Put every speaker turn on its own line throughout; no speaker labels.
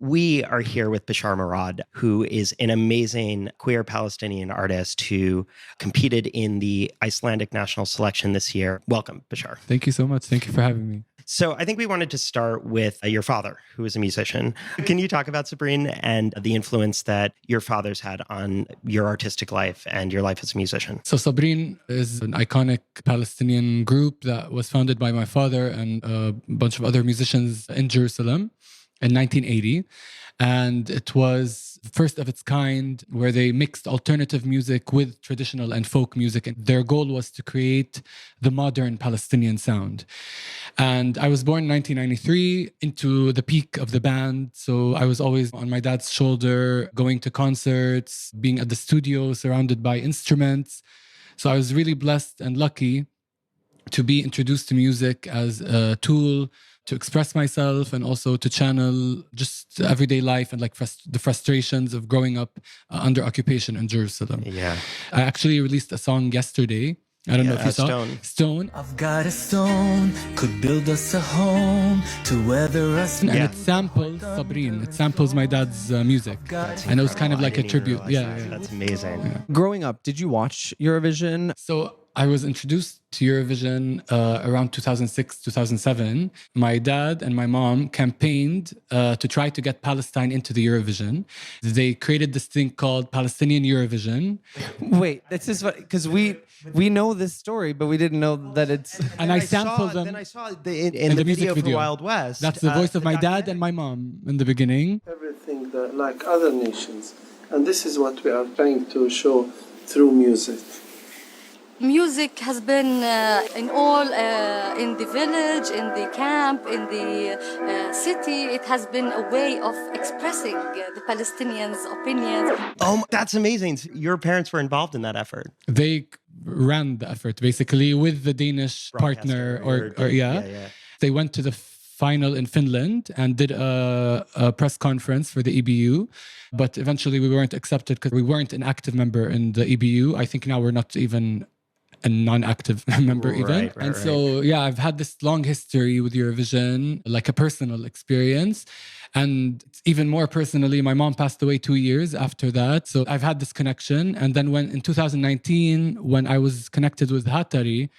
We are here with Bashar Murad, who is an amazing queer Palestinian artist who competed in the Icelandic national selection this year. Welcome, Bashar.
Thank you so much. Thank you for having me.
So I think we wanted to start with your father, who is a musician. Can you talk about Sabrine and the influence that your father's had on your artistic life and your life as a musician?
So Sabrine is an iconic Palestinian group that was founded by my father and a bunch of other musicians in Jerusalem in 1980. And it was the first of its kind where they mixed alternative music with traditional and folk music. And their goal was to create the modern Palestinian sound. And I was born in 1993 into the peak of the band. So I was always on my dad's shoulder, going to concerts, being at the studio, surrounded by instruments. So I was really blessed and lucky to be introduced to music as a tool to express myself and also to channel just everyday life and like the frustrations of growing up under occupation in Jerusalem.
Yeah.
I actually released a song yesterday. I don't know if you saw Stone.
I've got a stone, could build us a home to weather us.
And it samples Sabrine. It samples my dad's music. And it was kind of like a tribute.
That's amazing.
Yeah.
Growing up, did you watch Eurovision?
So I was introduced to Eurovision around 2006, 2007. My dad and my mom campaigned to try to get Palestine into the Eurovision. They created this thing called Palestinian Eurovision.
Wait, this is because we know this story, but we didn't know that it's...
And I sampled them.
Then I saw in the
music
video for Wild West.
That's the voice of my dad and my mom in the beginning.
Everything like other nations. And this is what we are trying to show through music.
Music has been in the village, in the camp, in the city. It has been a way of expressing the Palestinians' opinions.
Oh, that's amazing. Your parents were involved in that effort.
They ran the effort basically with the Danish partner They went to the final in Finland and did a press conference for the EBU. But eventually we weren't accepted because we weren't an active member in the EBU. I think now we're not even a non-active member even. So, I've had this long history with Eurovision, like a personal experience. And even more personally, my mom passed away 2 years after that. So I've had this connection. And then in 2019, when I was connected with Hattari,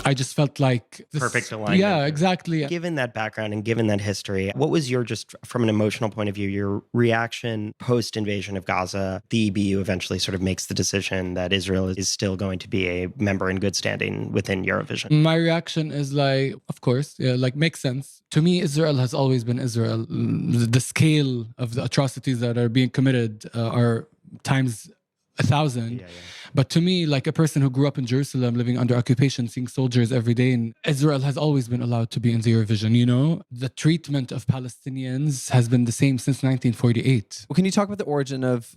I just felt like this,
perfect alignment.
Yeah, exactly.
Given that background and given that history, what was your, just from an emotional point of view, your reaction post-invasion of Gaza? The EBU eventually sort of makes the decision that Israel is still going to be a member in good standing within Eurovision.
My reaction is like, of course, makes sense. To me, Israel has always been Israel. The scale of the atrocities that are being committed are times 1,000. But to me, like a person who grew up in Jerusalem, living under occupation, seeing soldiers every day, and Israel has always been allowed to be in the Eurovision, you know? The treatment of Palestinians has been the same since 1948.
Well, can you talk about the origin of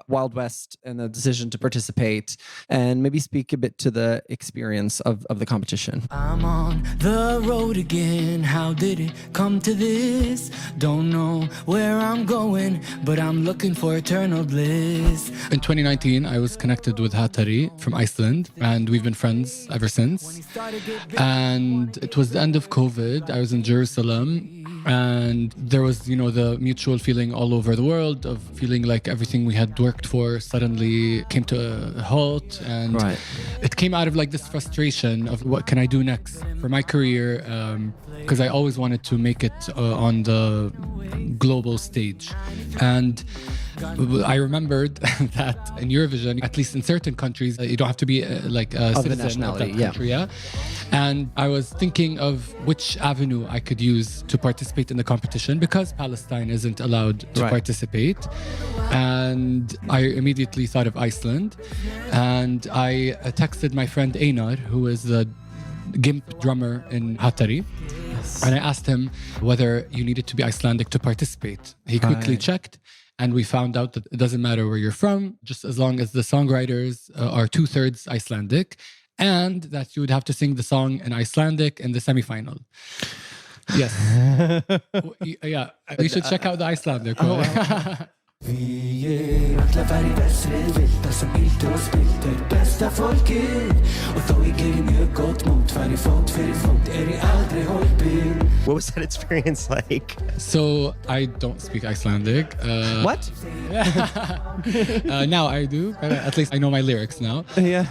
Wild West and the decision to participate and maybe speak a bit to the experience of the competition?
I'm on the road again. How did it come to this? Don't know where I'm going, but I'm looking for eternal bliss.
In 2019, I was connected with Hattari from Iceland, and we've been friends ever since. And it was the end of COVID. I was in Jerusalem, and there was, the mutual feeling all over the world of feeling like everything we had worked for suddenly came to a halt. And it came out of like this frustration of what can I do next for my career? Because I always wanted to make it on the global stage. And I remembered that in Eurovision, at least in certain countries, you don't have to be like a citizen of that country. And I was thinking of which avenue I could use to participate in the competition because Palestine isn't allowed to participate. And I immediately thought of Iceland. And I texted my friend Einar, who is the GIMP drummer in Hattari. And I asked him whether you needed to be Icelandic to participate. He quickly checked. And we found out that it doesn't matter where you're from, just as long as the songwriters are 2/3 Icelandic, and that you would have to sing the song in Icelandic in the semifinal. Yes. You should check out the Icelandic.
Vi är alla färgvästre vilda som ilt och spilter bästa folket. Och då i grymme gott mot varje fot för fot är det aldrig hållbil.
What was that experience like?
So I don't speak Icelandic.
What?
Now I do. At least I know my lyrics now.
Yeah.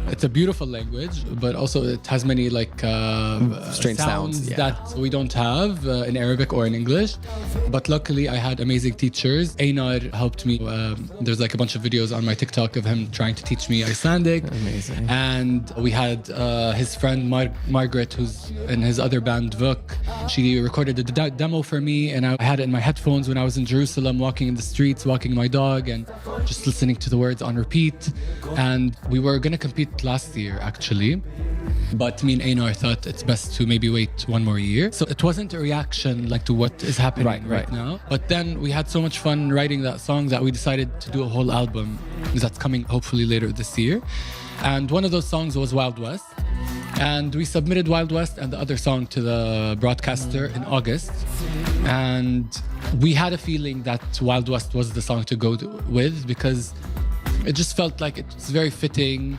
It's a beautiful language, but also it has many
strange sounds, yeah.
that we don't have in Arabic or in English. But luckily, I had amazing teachers. Einar helped me. There's like a bunch of videos on my TikTok of him trying to teach me Icelandic.
Amazing.
And we had his friend Margaret, who's in his other band Vuk. She recorded a demo for me, and I had it in my headphones when I was in Jerusalem, walking in the streets, walking my dog, and just listening to the words on repeat. And we were gonna compete last year, actually. But me and Einar thought it's best to maybe wait one more year. So it wasn't a reaction like to what is happening right now. But then we had so much fun writing that song that we decided to do a whole album that's coming hopefully later this year. And one of those songs was Wild West. And we submitted Wild West and the other song to the broadcaster in August. And we had a feeling that Wild West was the song to go with because it just felt like it's very fitting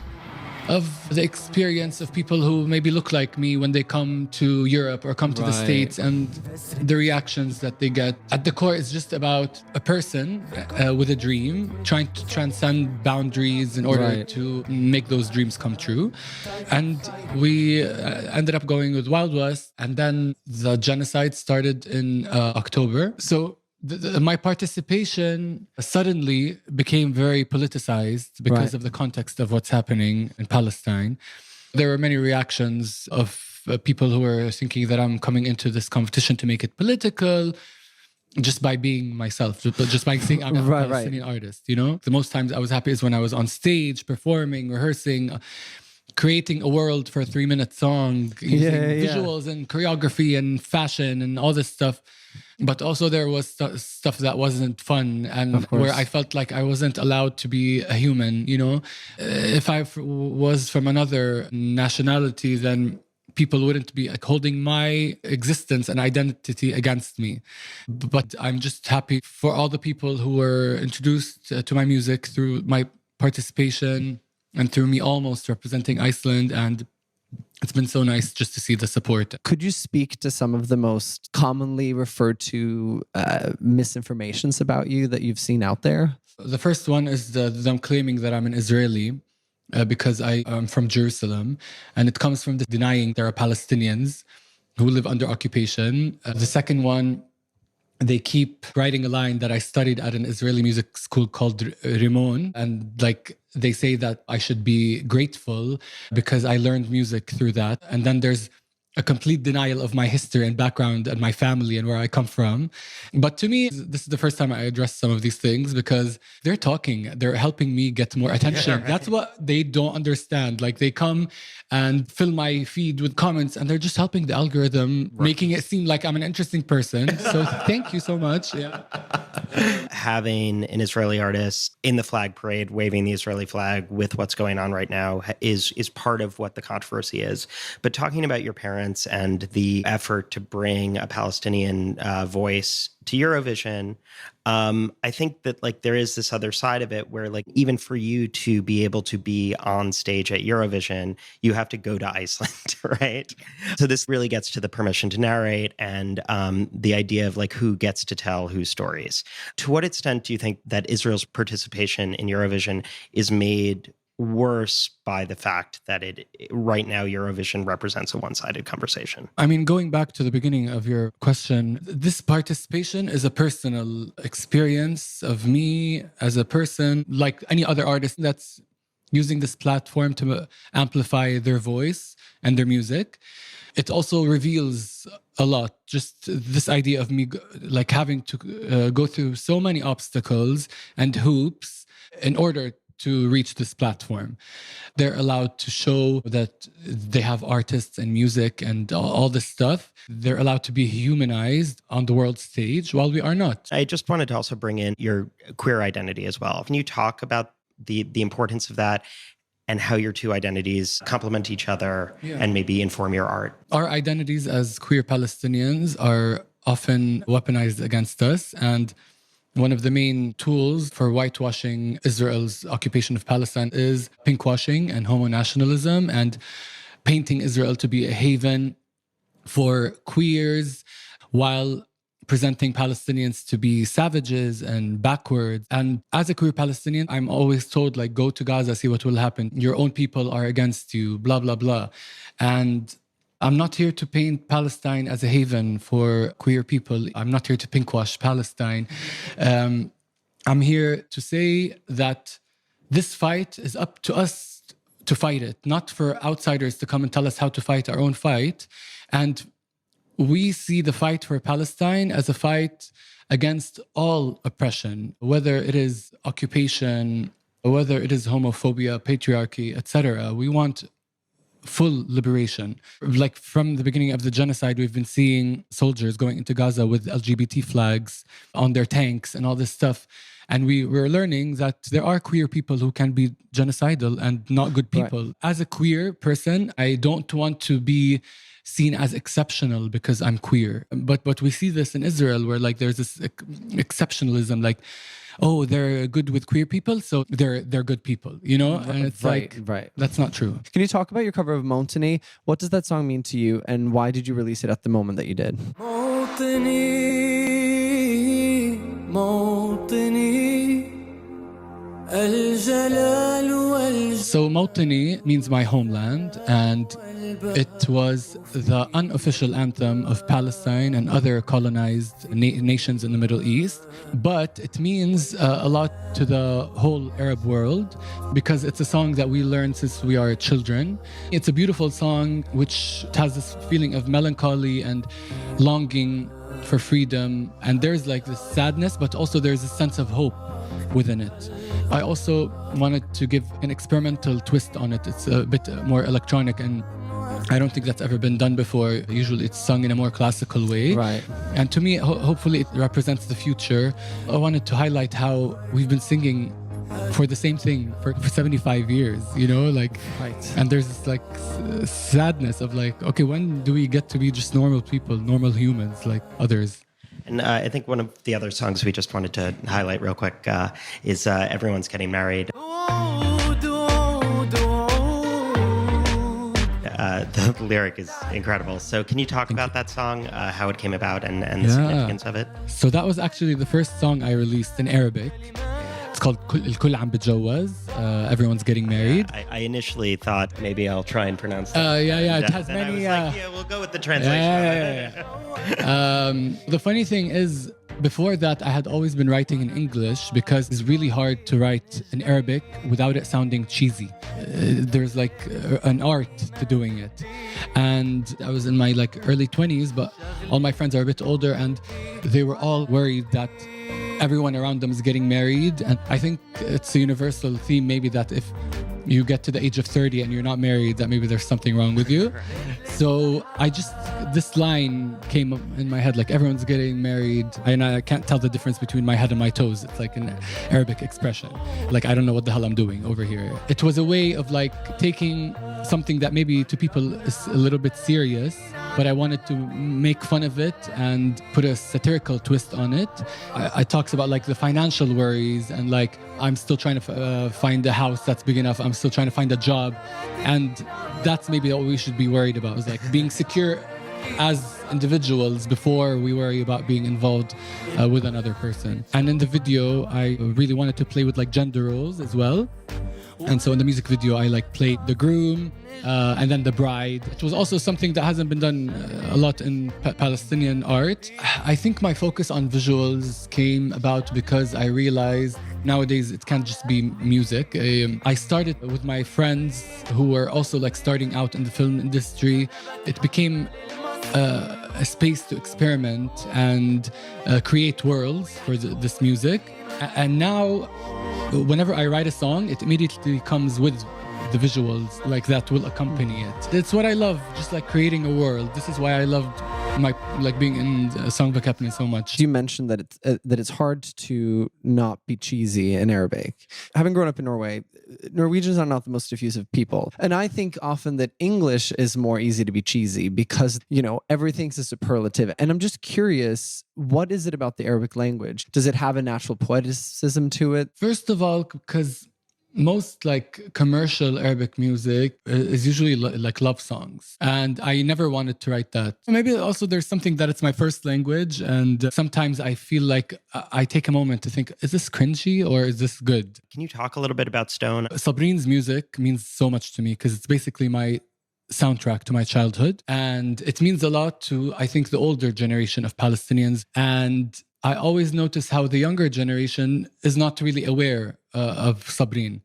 of the experience of people who maybe look like me when they come to Europe or come to the States, and the reactions that they get. At the core, it's just about a person with a dream trying to transcend boundaries in order to make those dreams come true. And we ended up going with Wild West, and then the genocide started in October. So my participation suddenly became very politicized because of the context of what's happening in Palestine. There were many reactions of people who were thinking that I'm coming into this competition to make it political just by being myself, just by saying I'm a Palestinian artist, you know? The most times I was happy is when I was on stage, performing, rehearsing, creating a world for a 3-minute song, using visuals and choreography and fashion and all this stuff. But also there was stuff that wasn't fun and where I felt like I wasn't allowed to be a human, you know? If I was from another nationality, then people wouldn't be like holding my existence and identity against me. But I'm just happy for all the people who were introduced to my music through my participation and through me almost representing Iceland, and it's been so nice just to see the support.
Could you speak to some of the most commonly referred to misinformations about you that you've seen out there?
The first one is them claiming that I'm an Israeli because I am from Jerusalem, and it comes from denying there are Palestinians who live under occupation. The second one, they keep writing a line that I studied at an Israeli music school called Rimon. And like they say that I should be grateful because I learned music through that. And then there's a complete denial of my history and background and my family and where I come from. But to me, this is the first time I address some of these things because they're talking, they're helping me get more attention. That's what they don't understand. Like they come and fill my feed with comments and they're just helping the algorithm, making it seem like I'm an interesting person. So thank you so much. Yeah.
Having an Israeli artist in the flag parade, waving the Israeli flag with what's going on right now is part of what the controversy is. But talking about your parents and the effort to bring a Palestinian voice to Eurovision, I think that like there is this other side of it where like even for you to be able to be on stage at Eurovision, you have to go to Iceland, right? So this really gets to the permission to narrate and the idea of like who gets to tell whose stories. To what extent do you think that Israel's participation in Eurovision is made worse by the fact that right now Eurovision represents a one-sided conversation?
I mean, going back to the beginning of your question, this participation is a personal experience of me as a person, like any other artist that's using this platform to amplify their voice and their music. It also reveals a lot, just this idea of me like having to go through so many obstacles and hoops in order to reach this platform. They're allowed to show that they have artists and music and all this stuff. They're allowed to be humanized on the world stage while we are not.
I just wanted to also bring in your queer identity as well. Can you talk about the importance of that and how your two identities complement each other and maybe inform your art?
Our identities as queer Palestinians are often weaponized against us, and one of the main tools for whitewashing Israel's occupation of Palestine is pinkwashing and homo-nationalism and painting Israel to be a haven for queers while presenting Palestinians to be savages and backwards. And as a queer Palestinian, I'm always told, like, go to Gaza, see what will happen. Your own people are against you, blah, blah, blah. And I'm not here to paint Palestine as a haven for queer people. I'm not here to pinkwash Palestine. I'm here to say that this fight is up to us to fight it, not for outsiders to come and tell us how to fight our own fight. And we see the fight for Palestine as a fight against all oppression, whether it is occupation, whether it is homophobia, patriarchy, etc. We want full liberation. Like from the beginning of the genocide, we've been seeing soldiers going into Gaza with LGBT flags on their tanks and all this stuff. And we're learning that there are queer people who can be genocidal and not good people. Right. As a queer person, I don't want to be seen as exceptional because I'm queer. But we see this in Israel where like there's this exceptionalism, like, oh, they're good with queer people, so they're good people, you know? And it's right. That's not true.
Can you talk about your cover of Montani? What does that song mean to you, and why did you release it at the moment that you did?
So Mawtani means my homeland, and it was the unofficial anthem of Palestine and other colonized nations in the Middle East. But it means a lot to the whole Arab world because it's a song that we learned since we are children. It's a beautiful song which has this feeling of melancholy and longing for freedom. And there's like this sadness, but also there's a sense of hope within it. I also wanted to give an experimental twist on it. It's a bit more electronic, and I don't think that's ever been done before. Usually it's sung in a more classical way.
Right.
And to me, hopefully it represents the future. I wanted to highlight how we've been singing for the same thing for 75 years, you know, like,
right.
And there's this like sadness of like, okay, when do we get to be just normal people, normal humans like others?
And I think one of the other songs we just wanted to highlight real quick is Everyone's Getting Married. The lyric is incredible. So can you talk about that song, how it came about and the significance of it?
So that was actually the first song I released in Arabic. It's called الكل عم بتجوز, Everyone's Getting Married.
I initially thought maybe I'll try and pronounce that.
It has many...
we'll go with the translation.
The funny thing is, before that, I had always been writing in English because it's really hard to write in Arabic without it sounding cheesy. There's like an art to doing it. And I was in my like early 20s, but all my friends are a bit older and they were all worried that everyone around them is getting married. And I think it's a universal theme maybe that if you get to the age of 30 and you're not married, that maybe there's something wrong with you. So this line came up in my head, like everyone's getting married. And I can't tell the difference between my head and my toes. It's like an Arabic expression. Like, I don't know what the hell I'm doing over here. It was a way of like taking something that maybe to people is a little bit serious, but I wanted to make fun of it and put a satirical twist on it. I talks about like the financial worries and like I'm still trying to find a house that's big enough. I'm still trying to find a job. And that's maybe what we should be worried about, is like being secure as individuals before we worry about being involved with another person. And in the video, I really wanted to play with like gender roles as well. And so in the music video, I like played the groom and then the bride. It was also something that hasn't been done a lot in Palestinian art. I think my focus on visuals came about because I realized nowadays it can't just be music. I started with my friends who were also like starting out in the film industry. It became a space to experiment and create worlds for this music. And now, whenever I write a song, it immediately comes with the visuals like that will accompany it. It's what I love, just like creating a world. This is why I loved my like being in Söngvakeppnin so much.
You mentioned that it's hard to not be cheesy in Arabic. Having grown up in Norway, Norwegians are not the most effusive people. And I think often that English is more easy to be cheesy because, everything's a superlative. And I'm just curious, what is it about the Arabic language? Does it have a natural poeticism to it?
First of all, because most like commercial Arabic music is usually like love songs. And I never wanted to write that. Maybe also there's something that it's my first language. And sometimes I feel like I take a moment to think, is this cringy or is this good?
Can you talk a little bit about Stone?
Sabrine's music means so much to me because it's basically my soundtrack to my childhood. And it means a lot to, I think, the older generation of Palestinians. And I always notice how the younger generation is not really aware of Sabrine.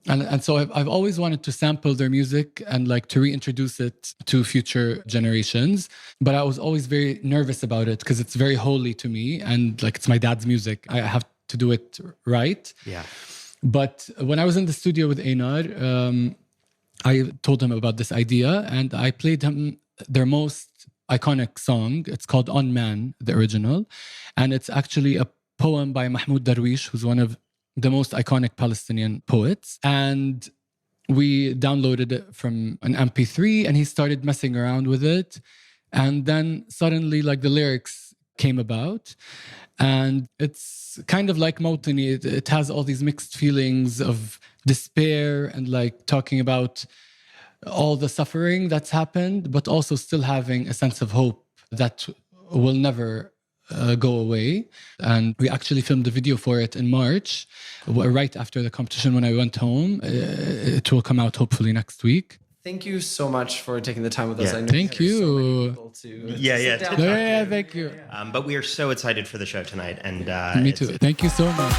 And so I've always wanted to sample their music and like to reintroduce it to future generations. But I was always very nervous about it because it's very holy to me. And like it's my dad's music. I have to do it right.
Yeah.
But when I was in the studio with Einar, I told him about this idea and I played him their most iconic song. It's called On Man, the original. And it's actually a poem by Mahmoud Darwish, who's one of the most iconic Palestinian poets. And we downloaded it from an MP3 and he started messing around with it. And then suddenly like the lyrics came about. And it's kind of like Mawtani. It has all these mixed feelings of despair and like talking about all the suffering that's happened, but also still having a sense of hope that will never go away. And we actually filmed a video for it in March, right after the competition when I went home. It will come out hopefully next week.
Thank you so much for taking the time with us.
Yeah.
I know
Thank
there's so many
you.
people to
Yeah,
sit
yeah,
down.
to-
Yeah, thank you.
But we are so excited for the show tonight. And
Me too. Thank you so much.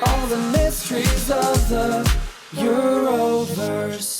All the mysteries of the Euroverse.